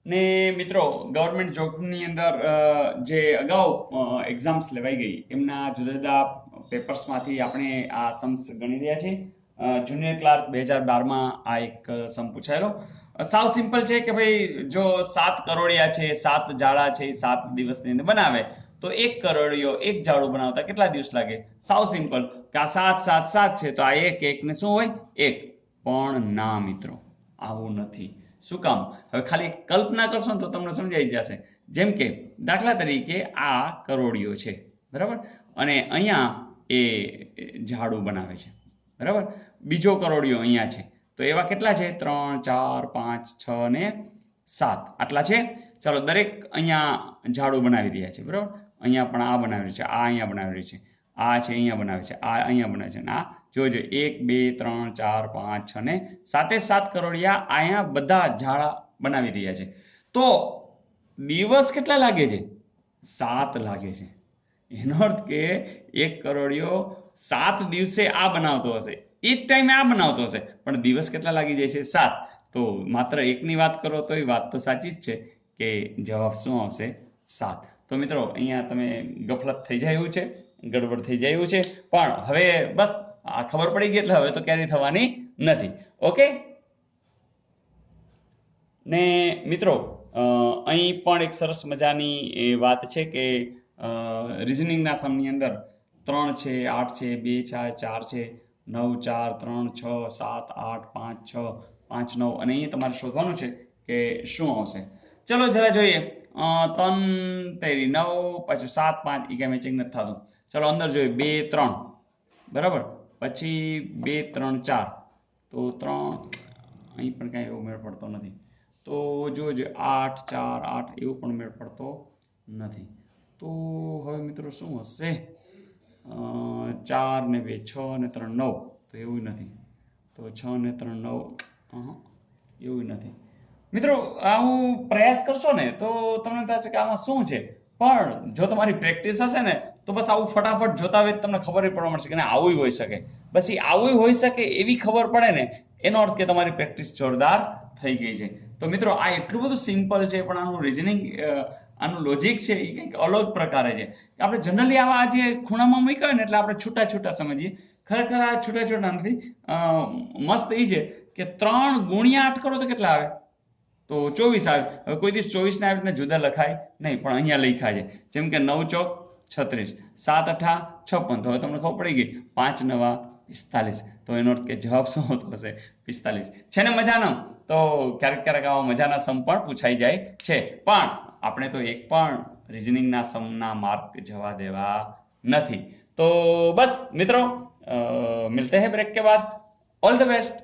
ને મિત્રો ગવર્મેન્ટ જોબની અંદર જે અગાઉ એક્ઝામ્સ લેવાઈ ગઈ એમના જુદા જુદા પેપર્સમાંથી આપણે આ સમ્સ ગણી રહ્યા છીએ. જુનિયર ક્લાર્ક 2012માં આ એક સમ પૂછાયેલો. સાવ સિમ્પલ છે કે ભાઈ જો 7 કરોડિયા છે, 7 જાળા છે, 7 દિવસની અંદર બનાવે તો 1 કરોડિયો એક જાળું બનાવતા કેટલા દિવસ લાગે? સાવ સિમ્પલ કે આ 7 7 7 છે તો આ એક ને શું હોય? એક. પણ ના મિત્રો, આવું નથી. શું કામ? હવે ખાલી કલ્પના કરશો ને તો તમને સમજાઈ જશે. જેમ કે દાખલા તરીકે આ કરોડિયો છે, બરાબર, અને અહીંયા એ ઝાડુ બનાવે છે, બરાબર. બીજો કરોડિયો અહીંયા છે, તો એવા કેટલા છે? 3 4 5 6 ને 7 આટલા છે. ચાલો, દરેક અહીંયા ઝાડુ બનાવી રહ્યા છે, બરાબર. અહીંયા પણ આ બનાવી છે, આ અહીંયા બનાવી રહી છે, આ છે અહીંયા બનાવે છે, આ અહીંયા બનાવે છે, આ જોજો 1 2 3 4 5 6 ને 7 કરોડિયા અહીંયા બધા ઝાડા બનાવી રહ્યા છે. તો દિવસ કેટલા લાગે છે? 7 લાગે છે. એનો અર્થ કે 1 કરોડિયો 7 દિવસે આ બનાવતો હશે, એ જ ટાઈમે આ બનાવતો હશે, પણ દિવસ કેટલા લાગી જાય છે? 7. તો માત્ર એકની વાત કરો તો એ વાત તો સાચી જ છે કે જવાબ શું આવશે? 7. તો મિત્રો અહીંયા તમે ગફલત થઈ જાય એવું છે, ગડબડ થઈ જાય એવું છે, પણ હવે બસ આ ખબર પડી ગઈ એટલે હવે તો ક્યારેય થવાની નથી. ઓકે. ને મિત્રો અહીં પણ એક સરસ મજાની વાત છે કે રિઝનિંગના સમની અંદર 3 છે, 8 છે, 2 4 4 છે, 9 4 3 6 7 8 5 6 5 9, અને અહીંયા તમારે શોધવાનું છે કે શું આવશે. ચલો જરા જોઈએ. 3 તેરી 9, પાછું 7 5, એ કઈ મેચિંગ નથી થતું. ચલો અંદર જોઈએ. 2 3, બરાબર, પછી 2 3 4, તો 3 અહીં પણ કાંઈ એવો મેળ પડતો નથી. તો જોજો 8 4 8, એવું પણ મેળ પડતો નથી. તો હવે મિત્રો શું હશે? 4 ને 2 6 ને 3 9, તો એવું નથી. તો 6 ને 3 9, એવું નથી. મિત્રો આવું પ્રયાસ કરશો ને તો તમને થશે કે આમાં શું છે, પણ જો તમારી પ્રેક્ટિસ હશે ને તો બસ આવું ફટાફટ જોતા હોય તમને ખબર પડવા મળશે કે આવું હોઈ શકે. બસ એ આવું હોઈ શકે એવી ખબર પડે ને, એનો અર્થ કે તમારી પ્રેક્ટિસ જોરદાર થઈ ગઈ છે. તો મિત્રો આ એટલું બધું સિમ્પલ છે, પણ આનું રિઝનિંગ, આનું લોજિક છે એ કંઈક અલગ પ્રકારે છે. આપણે જનરલી આવા જે ખૂણામાં મૂક્યા હોય ને એટલે આપણે છૂટા છૂટા સમજીએ. ખરેખર આ છૂટા છૂટા નથી. મસ્ત એ છે કે 3 ગુણ્યા 8 કરો તો કેટલા આવે? તો 24 આવે. હવે કોઈ દિવસ 24 ને આવી રીતના જુદા લખાય નહીં, પણ અહીંયા લખ્યા છે. જેમ કે 9 ચોક 36, 7 અઠા 56. તો હવે તમને ખબર પડી ગઈ. 5 નવા 45. તો એનો અર્થ કે જવાબ શું હોતો હશે? 45. છે ને મજાનો? તો ક્યારેક ક્યારેક આવા મજાના સમ પણ પૂછાઈ જાય છે, પણ આપણે તો એક પણ રિઝનિંગના સમના માર્ક જવા દેવા નથી. તો બસ મિત્રો, મિલતે હૈ બ્રેક કે બાદ. All the best.